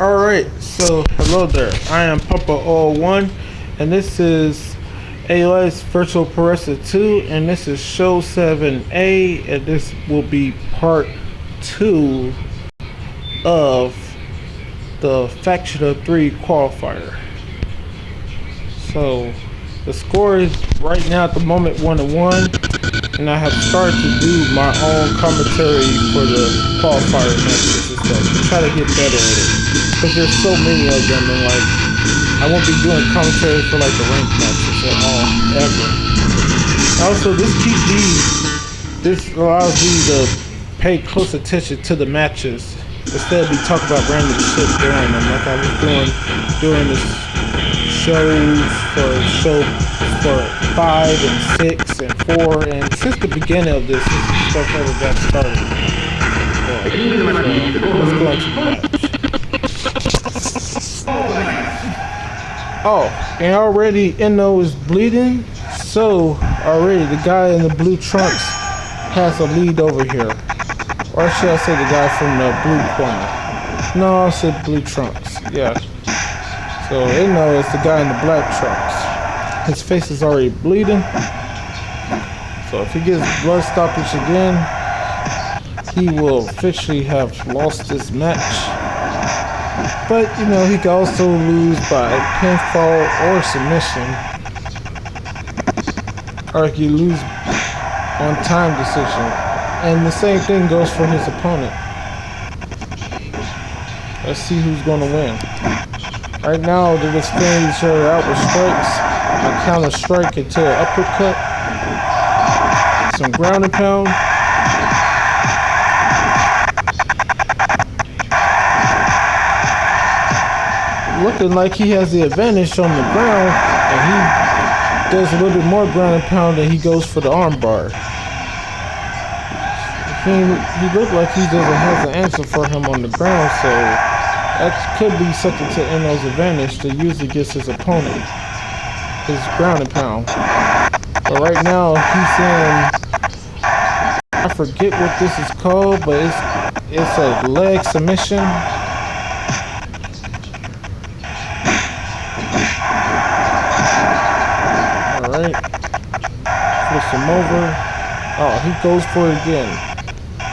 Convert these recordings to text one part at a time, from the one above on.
Alright, so hello there. I am Papa01 and this is ALS Virtual Progressor 2 and this is show 7A and this will be part 2 of the Fo3 qualifier. So the score is right now at the moment 1-1 and I have started to do my own commentary for the qualifier matches and stuff to try to get better at it. Because there's so many of them and like I won't be doing commentary for like the ranked matches at all ever. Also this allows me to pay close attention to the matches instead of me talking about random shit during them like I was doing during this shows for 5 and 6 and 4 and since the beginning of this stuff ever got started. Let's go into the match. Oh, and already Eno is bleeding, so already the guy in the blue trunks has a lead over here. Or should I say the guy from the blue corner? No, I said blue trunks, yeah. So Eno is the guy in the black trunks. His face is already bleeding. So if he gets blood stoppage again, he will officially have lost this match. But, you know, he can also lose by pinfall or submission. Or he can lose on time decision. And the same thing goes for his opponent. Let's see who's going to win. Right now, they're just filling each other out with strikes. A counter strike into an uppercut. Some ground and pound. Looking like he has the advantage on the ground, and he does a little bit more ground and pound and he goes for the arm bar. He looked like he doesn't have the answer for him on the ground, so that could be something to Eno's advantage to use against his opponent, his ground and pound. But right now he's in, I forget what this is called, but it's a leg submission. Alright, flips him over. Oh, he goes for it again.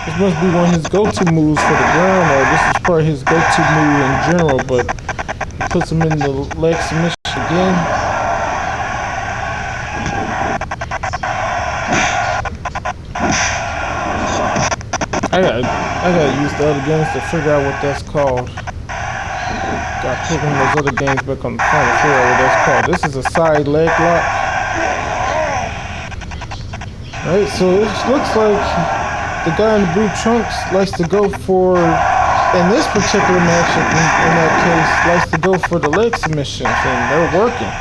This must be one of his go-to moves for the ground, or this is probably his go-to move in general, but he puts him in the leg submission again. I gotta use the other games to figure out what that's called. Gotta put one of those other games back on the phone to figure out what that's called. This is a side leg lock. Alright, so it looks like the guy in the blue trunks likes to go for, in this particular matchup, in that case, likes to go for the leg submissions, and they're working.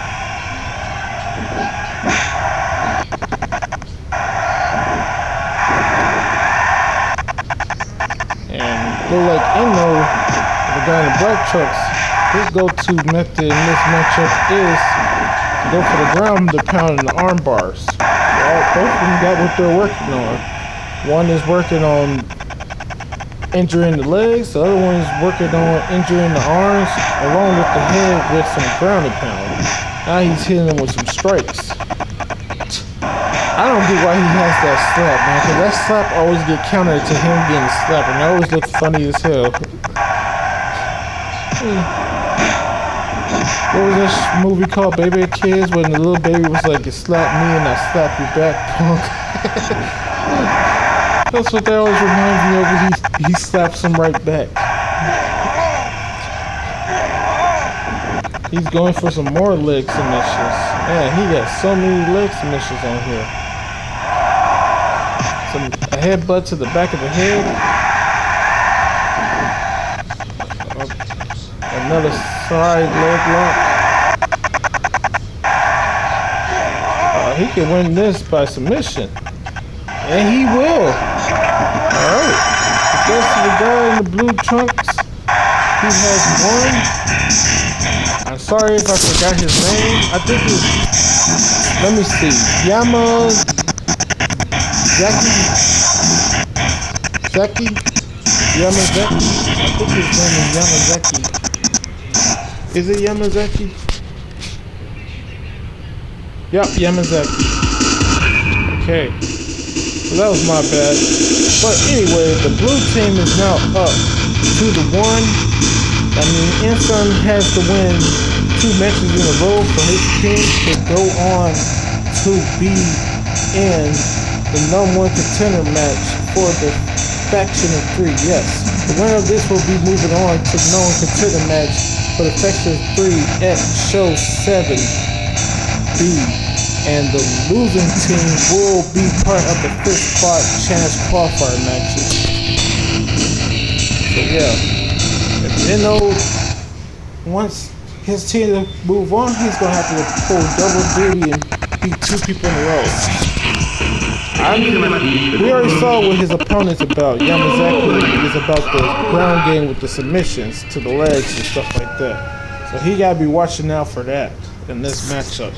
And look like Eno, the guy in the black trunks, his go-to method in this matchup is to go for the ground, the pound, and the arm bars. Both of them got what they're working on. One is working on injuring the legs, the other one is working on injuring the arms, along with the head with some ground and pound. Now he's hitting them with some strikes. I don't get why he has that slap, man, because that slap always get countered to him getting slapped, and it always looks funny as hell. What was this movie called, Baby and Kids, when the little baby was like, you slap me and I slap you back, punk. That's what that always reminds me of, he slaps him right back. He's going for some more leg submissions. Man, he got so many leg submissions on here. A headbutt to the back of the head. Another side leg lock. He can win this by submission. And he will. Alright. I guess the guy in the blue trunks, he has won. I'm sorry if I forgot his name. I think it's, let me see, Yamazaki? I think his name is Yamazaki. Is it Yamazaki? Yep, Yamazaki. Okay. So that was my bad. But anyway, the blue team is now up 2-1. I mean, Insun has to win 2 matches in a row for his team to go on to be in the #1 contender match for the faction of 3. Yes, the winner of this will be moving on to the #1 contender match for the faction of 3 at show 7B. And the losing team will be part of the 5th spot chance qualifier matches. So yeah, if Eno wants his team to move on, he's gonna have to pull double duty and beat 2 people in a row. We already saw what his opponent's about. Yamazaki is about the ground game with the submissions to the legs and stuff like that. So he gotta be watching out for that in this matchup.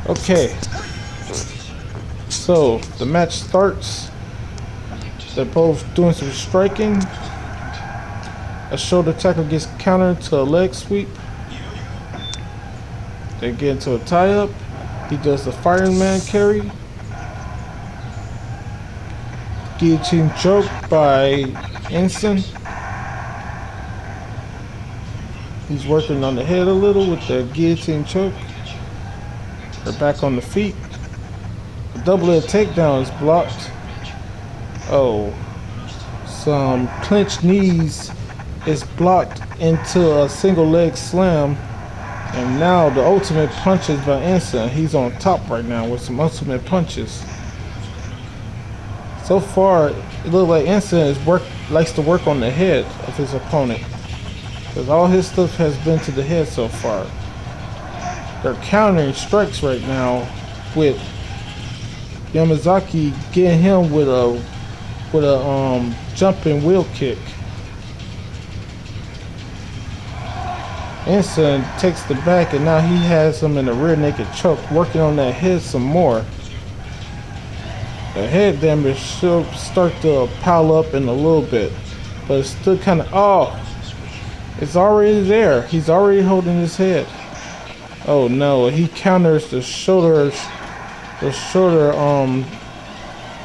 Okay, so the match starts. They're both doing some striking. A shoulder tackle gets countered to a leg sweep. They get into a tie-up. He does the fireman carry. Guillotine choke by Ensign. He's working on the head a little with the guillotine choke. They're back on the feet. The double leg takedown is blocked. Oh, some clenched knees is blocked into a single leg slam. And now the ultimate punches by Ensign. He's on top right now with some ultimate punches. So far, it looks like Ensign likes to work on the head of his opponent, because all his stuff has been to the head so far. They're countering strikes right now with Yamazaki getting him with a jumping wheel kick. Ensign takes the back, and now he has him in a rear naked choke, working on that head some more. The head damage should start to pile up in a little bit, but it's still kind of, oh, it's already there. He's already holding his head. Oh no, he counters the shoulder,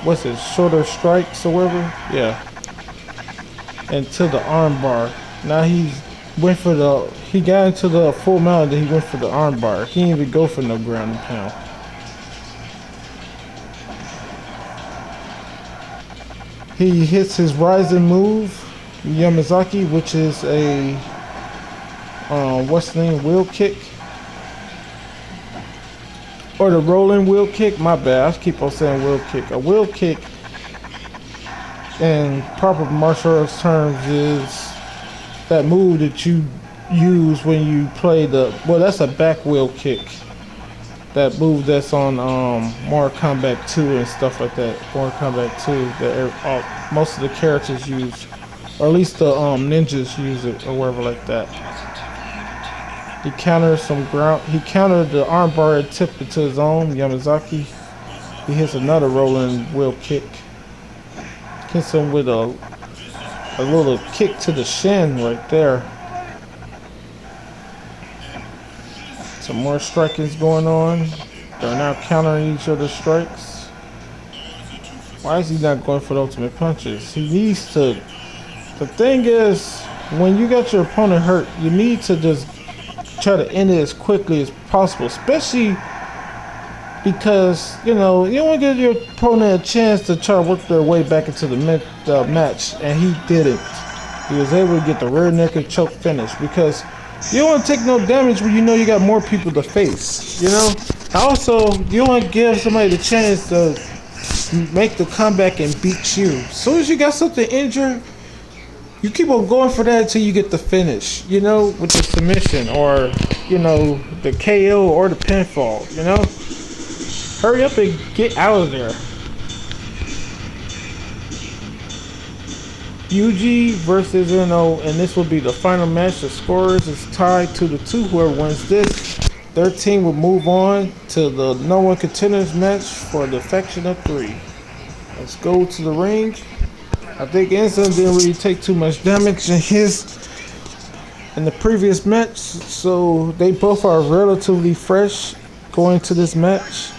what's it, shoulder strikes or whatever? Yeah. Into the arm bar. Now he got into the full mount, then he went for the arm bar. He didn't even go for no ground and pound. He hits his rising move, Yamazaki, which is a, what's the name, wheel kick? Or the rolling wheel kick, my bad, I keep on saying wheel kick. A wheel kick in proper martial arts terms is that move that you use when you play that's a back wheel kick. That move that's on Mortal Kombat 2 and stuff like that. Mortal Kombat 2 that most of the characters use, or at least the ninjas use it or whatever like that. He countered the arm bar and tipped it to his own, Yamazaki. He hits another rolling wheel kick. Hits him with a little kick to the shin right there. Some more striking's going on. They're now countering each other's strikes. Why is he not going for the ultimate punches? He needs to. The thing is, when you got your opponent hurt, you need to just try to end it as quickly as possible, especially because, you know, you don't want to give your opponent a chance to try to work their way back into the match, and he didn't. He was able to get the rear naked choke finish, because you don't want to take no damage when you know you got more people to face, you know? Also, you don't want to give somebody the chance to make the comeback and beat you. As soon as you got something injured, you keep on going for that until you get the finish, you know, with the submission or, you know, the KO or the pinfall, you know? Hurry up and get out of there. UG versus NO, and this will be the final match. The scorers is tied 2-2. Whoever wins this, their team will move on to the #1 contenders match for the faction of 3. Let's go to the ring. I think Ensign didn't really take too much damage in his in the previous match, so they both are relatively fresh going to this match.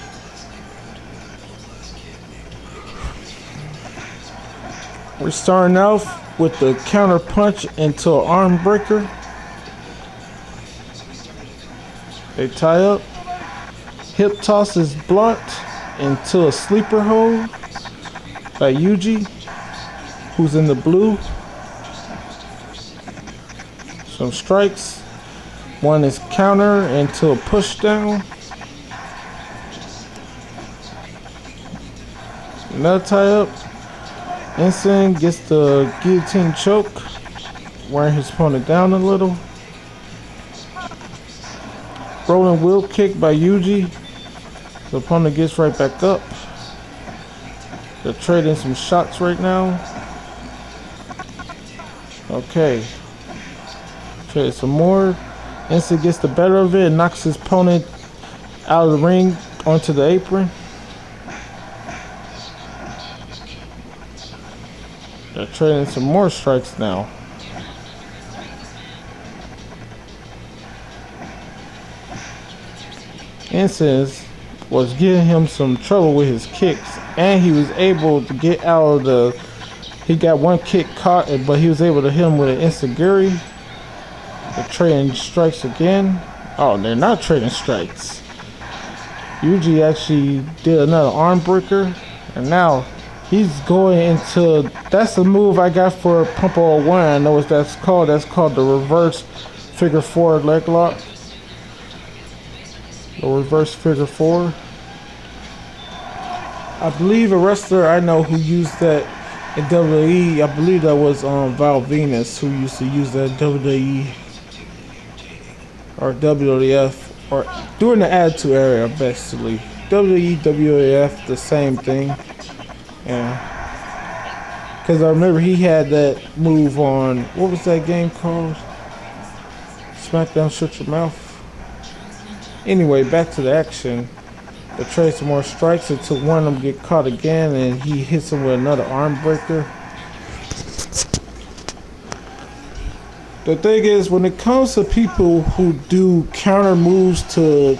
We're starting off with the counter punch into an arm breaker. They tie up. Hip toss is blocked into a sleeper hold by Yuji, who's in the blue. Some strikes. One is counter into a push down. Another tie up. Ensign gets the guillotine choke, wearing his opponent down a little. Rolling wheel kick by Yuji. The opponent gets right back up. They're trading some shots right now. Okay. Trade some more. Ensign gets the better of it and knocks his opponent out of the ring onto the apron. They're trading some more strikes now. Ensign was giving him some trouble with his kicks, and he was able to get out of the. He got one kick caught, but he was able to hit him with an enziguri. They're trading strikes again. Oh, they're not trading strikes. Yuji actually did another arm breaker, and now he's going into. That's the move I got for Pump 01. I know what that's called. That's called the reverse figure 4 leg lock. The reverse figure 4. I believe a wrestler I know who used that in WWE. I believe that was Val Venus, who used to use that in WWE or WWF or during the Attitude Era, basically. WWE, WWF, the same thing. Yeah. Because I remember he had that move on, what was that game called? SmackDown Shut Your Mouth. Anyway, back to the action. They trade some more strikes until one of them get caught again and he hits him with another arm breaker. The thing is, when it comes to people who do counter moves to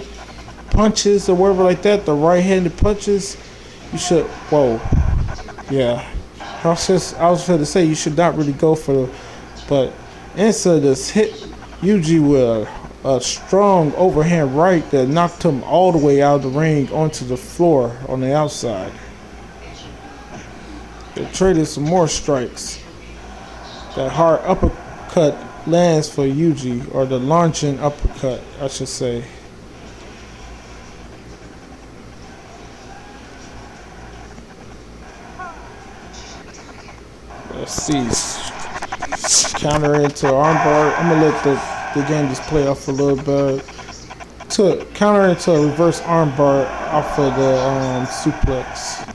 punches or whatever like that, the right-handed punches, you should, whoa. Yeah, I was going to say you should not really go for the, but Ensign just hit Yuji with a strong overhand right that knocked him all the way out of the ring onto the floor on the outside. They traded some more strikes. That hard uppercut lands for Yuji, or the launching uppercut, I should say. Let's see. Counter into armbar. I'm gonna let the game just play off a little bit. To counter into a reverse armbar off of the suplex.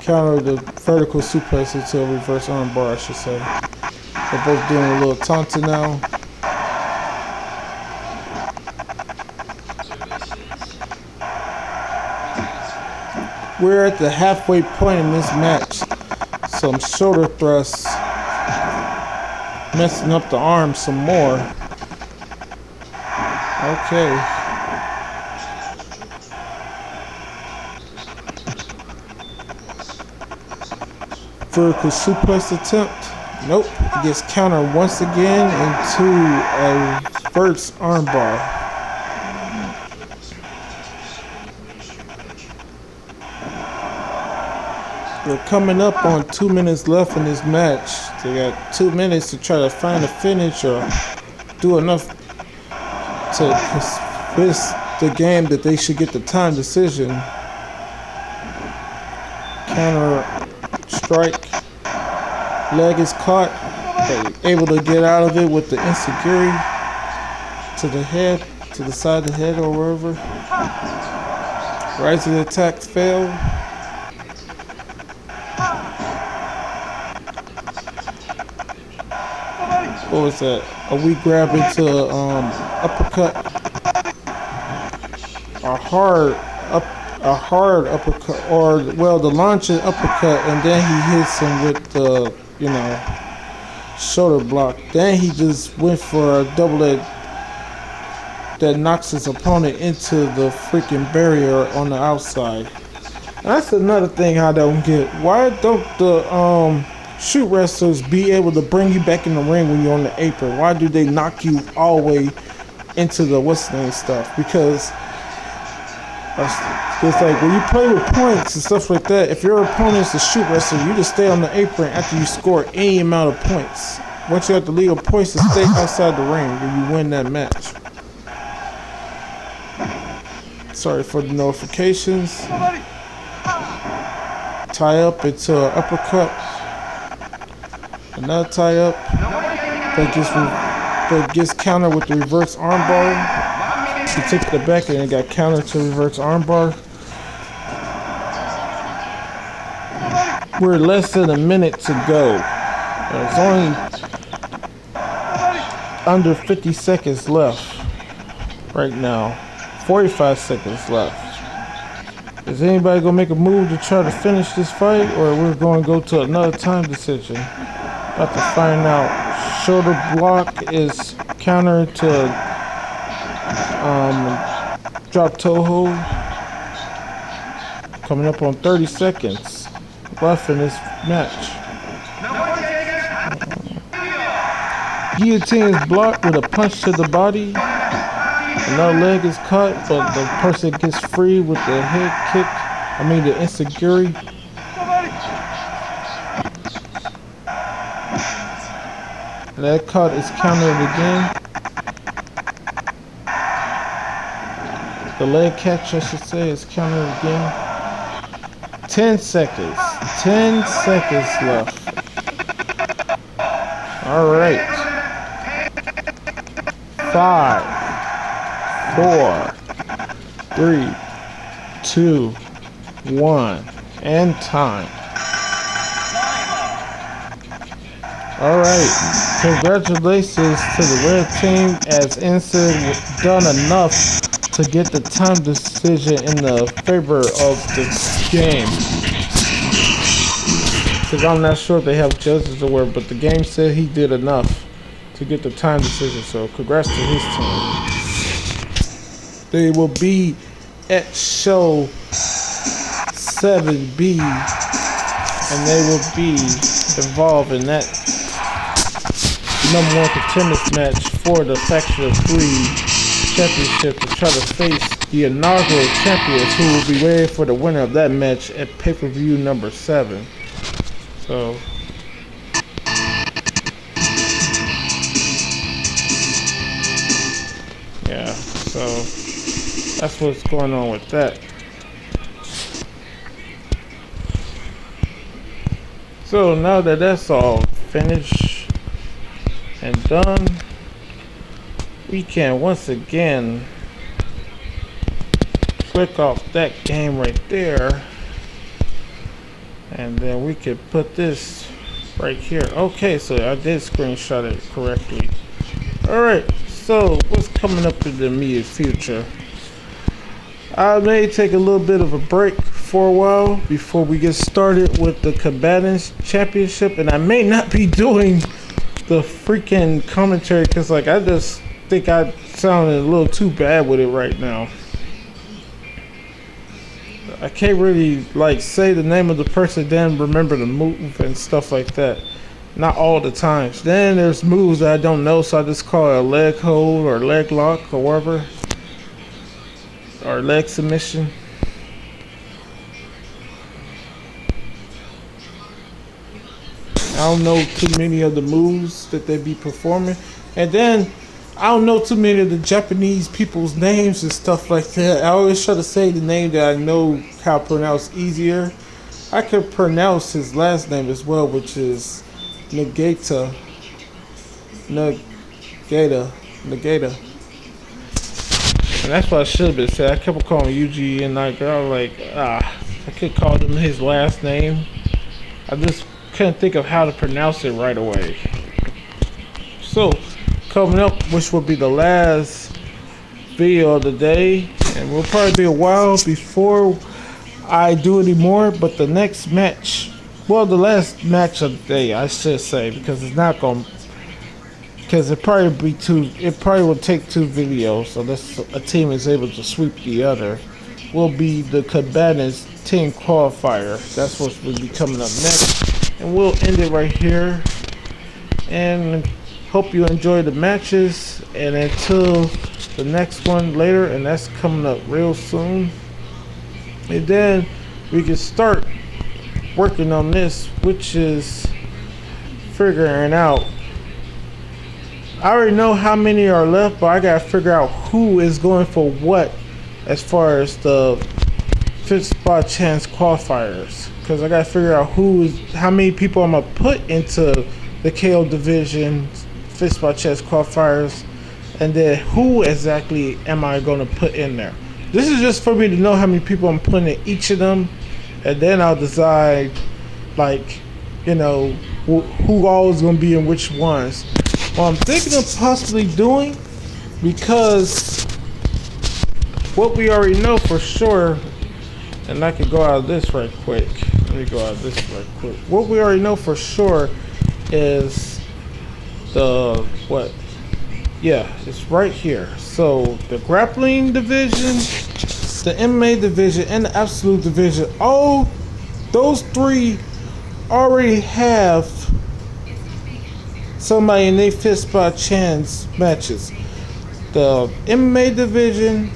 Counter the vertical suplex into a reverse armbar, I should say. They're both doing a little taunting now. We're at the halfway point in this match. Some shoulder thrusts, messing up the arm some more. Okay. Vertical suplex attempt. Nope. He gets countered once again into a reverse armbar. We're coming up on 2 minutes left in this match. They got 2 minutes to try to find a finish or do enough to convince the game that they should get the time decision. Counter strike. Leg is caught. They're able to get out of it with the enziguri to the head, to the side of the head or wherever. Rising attack failed. What was that? A weak grab into uppercut. A hard uppercut, or well, the launching uppercut, and then he hits him with the, shoulder block. Then he just went for a double that knocks his opponent into the freaking barrier on the outside. And that's another thing I don't get. Why don't the shoot wrestlers be able to bring you back in the ring when you're on the apron? Why do they knock you all the way into the what's the name stuff? Because it's like when you play with points and stuff like that, if your opponent's a shoot wrestler, you just stay on the apron after you score any amount of points. Once you have the legal points to stay outside the ring when you win that match. Sorry for the notifications. Tie up into an uppercut. Another tie up. That gets countered with the reverse armbar. He took the back and it got countered to reverse armbar. We're less than a minute to go. There's only under 50 seconds left right now. 45 seconds left. Is anybody gonna make a move to try to finish this fight, or we're going to go to another time decision? About to find out. Shoulder block is counter to drop toe hold. Coming up on 30 seconds left in this match. Guillotine is blocked with a punch to the body. Another leg is cut, but the person gets free with the head kick. I mean the enziguri. And that cut is countered again. The leg catch, I should say, is countered again. 10 seconds. 10 seconds left. All right. 5, 4, 3, 2, 1, and time. All right. Congratulations to the red team, as Ensign done enough to get the time decision in the favor of the game. Because I'm not sure if they have judges or whatever, but the game said he did enough to get the time decision. So congrats to his team. They will be at show 7B, and they will be involved in that #1 contenders match for the Factor 3 championship to try to face the inaugural champions, who will be waiting for the winner of that match at pay-per-view number 7. So yeah, so that's what's going on with that. So now that that's all finished and done, we can once again click off that game right there, and then we could put this right here. Okay, so I did screenshot it correctly. Alright, so what's coming up in the immediate future? I may take a little bit of a break for a while before we get started with the Combatants Championship, and I may not be doing the freaking commentary because like I just think I sounded a little too bad with it right now. I can't really like say the name of the person then remember the move and stuff like that. Not all the times. Then there's moves that I don't know, so I just call it a leg hold or leg lock or whatever, or leg submission. I don't know too many of the moves that they be performing, and then I don't know too many of the Japanese people's names and stuff like that. I always try to say the name that I know how to pronounce easier. I could pronounce his last name as well, which is Nagata. And that's what I should have been saying. I kept calling Yuji and I was like, I could call him his last name. I just couldn't think of how to pronounce it right away. So coming up, which will be the last video of the day, and will probably be a while before I do any more, but the next match well, the last match of the day, I should say, because it's not going, because it probably will take 2 videos unless a team is able to sweep the other. Will be the Cabanas team qualifier. That's what will be coming up next, and we'll end it right here. And hope you enjoy the matches, and until the next one later, and that's coming up real soon. And then we can start working on this, which is figuring out. I already know how many are left, but I gotta figure out who is going for what as far as the 5th spot chance qualifiers, because I gotta figure out how many people I'm gonna put into the KO division 5th spot chance qualifiers, and then who exactly am I gonna put in there. This is just for me to know how many people I'm putting in each of them, and then I'll decide, like, you know, who all is gonna be in which ones. Well, I'm thinking of possibly doing, because what we already know for sure, and I could go out of this right quick. Let me go out of this right quick. What we already know for sure is the what? Yeah, it's right here. So the grappling division, the MMA division, and the absolute division, all those 3 already have somebody in their 5th spot chance matches. The MMA division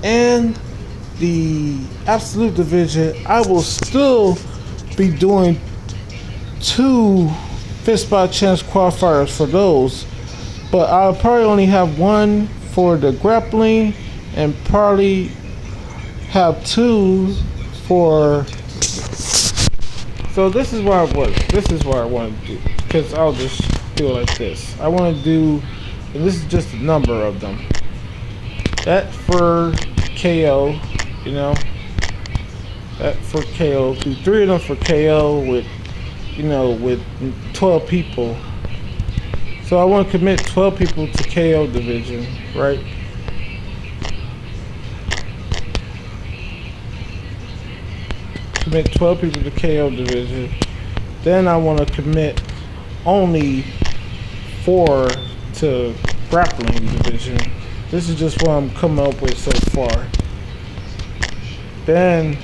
and the absolute division, I will still be doing 2 5th spot chance qualifiers for those, but I'll probably only have 1 for the grappling, and probably have 2 for. So this is what I want to do, because I'll just do it like this. I want to do, and this is just a number of them. That for KO, you know. That for KO. Do 3 of them for KO with, you know, with 12 people. So I want to commit 12 people to KO division, right? Commit 12 people to KO division. Then I want to commit only 4 to grappling division. This is just what I'm coming up with so far. Then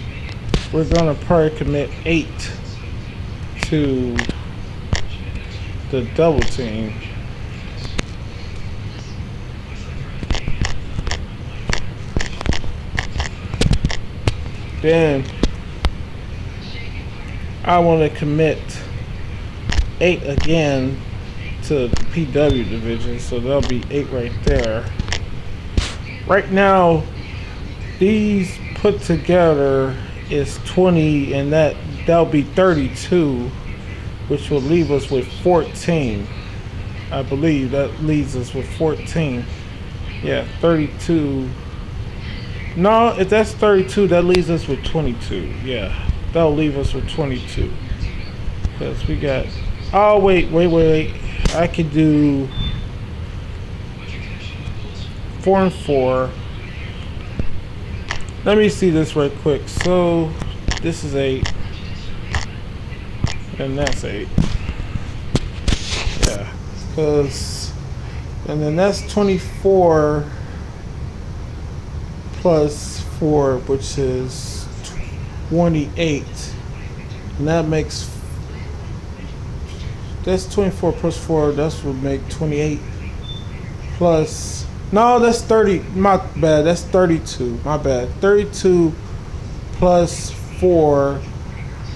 we're gonna probably commit 8 to the double team. Then I want to commit 8 again to the PW division, so that'll be 8 right there. Right now, these put together is 20, and that'll be 32, which will leave us with 14. I believe that leaves us with 14. Yeah, 32. No, if that's 32, that leaves us with 22. Yeah, that'll leave us with 22. Because we got. Oh, wait. I could do 4 and 4. Let me see this right quick. So this is 8, and that's 8. Yeah, because, and then that's 24 plus 4, which is 28, and that makes. That's 24 plus 4. That's would make 28 plus. No, that's 30. My bad. That's 32. My bad. 32 plus 4,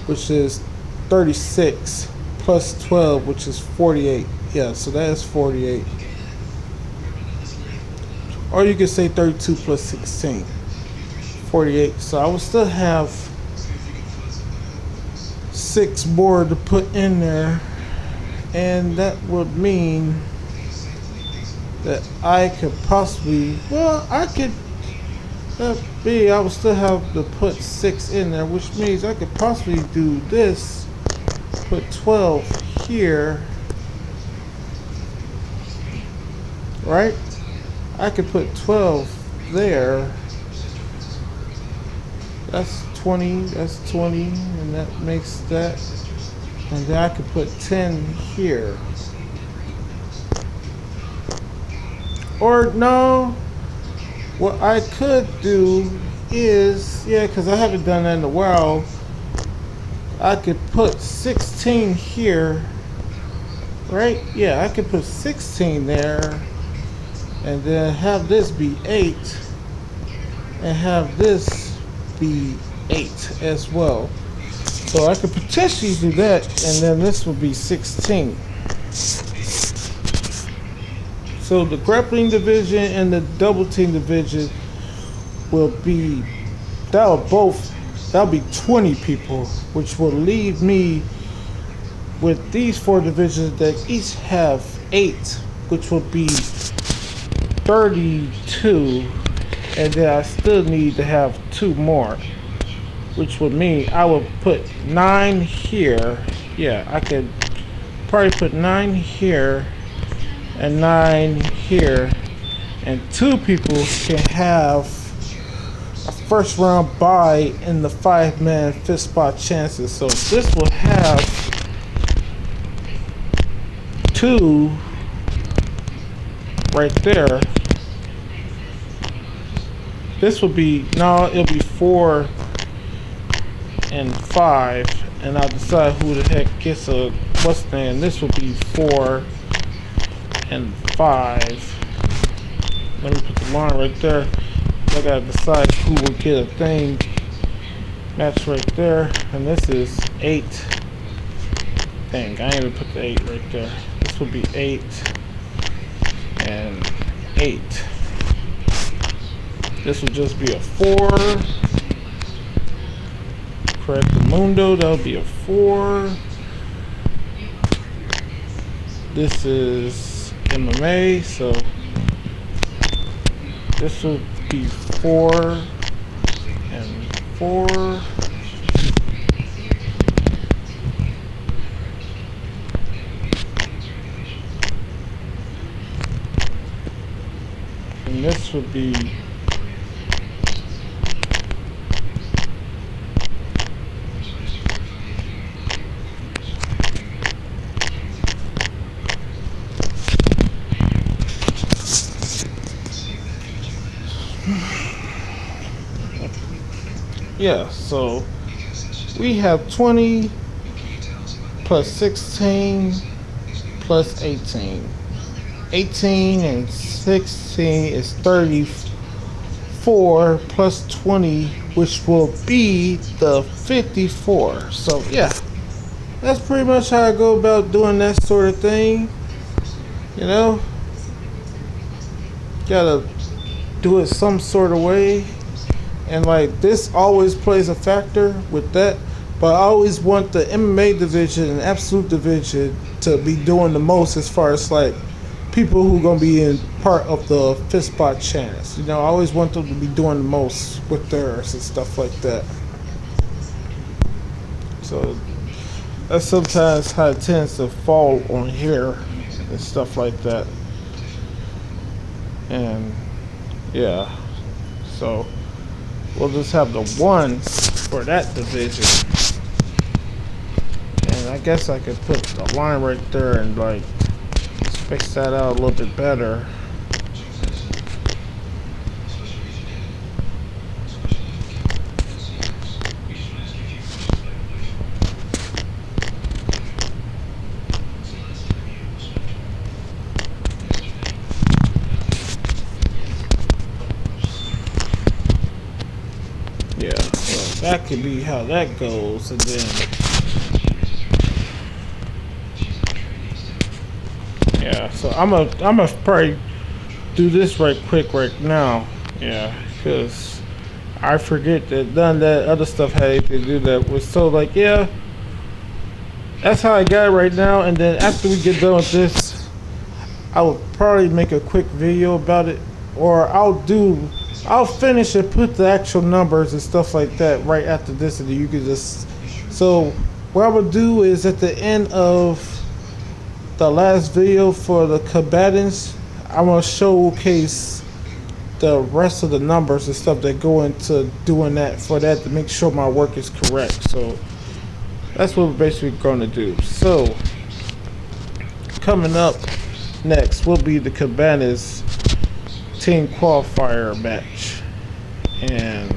which is 36, plus 12, which is 48. Yeah, so that is 48. Or you could say 32 plus 16. 48. So I will still have 6 more to put in there. And that would mean that I could possibly, well, I could, I would still have to put 6 in there, which means I could possibly do this, put 12 here, right? I could put 12 there. That's 20, and that makes that And then I could put 10 here. Or no, what I could do is, yeah, because I haven't done that in a while, I could put 16 here, right? Yeah, I could put 16 there, and then have this be 8, and have this be 8 as well. So I could potentially do that, and then this would be 16. So the grappling division and the double team division will be, that'll be 20 people, which will leave me with these 4 divisions that each have 8, which will be 32, and then I still need to have 2 more, which would mean I would put 9 here. Yeah, I could probably put 9 here and 9 here, and 2 people can have a first round bye in the 5-man fifth spot chances. So this will have 2 right there. This will be, no, it'll be 4 and 5, and I'll decide who the heck gets a what's the name. This will be 4 and 5. Let me put the line right there. I gotta decide who will get a thing match right there, and this is 8. Dang, I ain't even put the 8 right there. This will be 8 and 8. This will just be a 4. Correct the mundo, that'll be a 4. This is MMA, so this will be 4 and 4. And this would be yeah, so we have 20 plus 16 plus 18. 18 and 16 is 34 plus 20, which will be the 54. So yeah, that's pretty much how I go about doing that sort of thing. You know, gotta do it some sort of way. And like this always plays a factor with that, but I always want the MMA division and absolute division to be doing the most as far as like people who gonna be in part of the fifth spot chance. You know, I always want them to be doing the most with theirs and stuff like that. So that's sometimes how it tends to fall on here and stuff like that. And yeah, so we'll just have the 1 for that division. And I guess I could put the line right there and like space that out a little bit better. Yeah, so that could be how that goes, and then yeah, so I'm gonna probably do this right quick right now, yeah, because I forget that none of that other stuff had anything to do that with. So like, yeah, that's how I got it right now. And then after we get done with this, I will probably make a quick video about it, or I'll finish and put the actual numbers and stuff like that right after this, and then you can just. So what I would do is at the end of the last video for the combatants, I'm gonna showcase the rest of the numbers and stuff that go into doing that, for that, to make sure my work is correct. So that's what we're basically going to do. So coming up next will be the Cabanas team qualifier match, and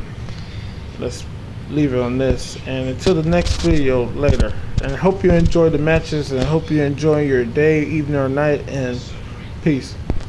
let's leave it on this, and until the next video later. And I hope you enjoy the matches, and I hope you enjoy your day, evening or night, and peace.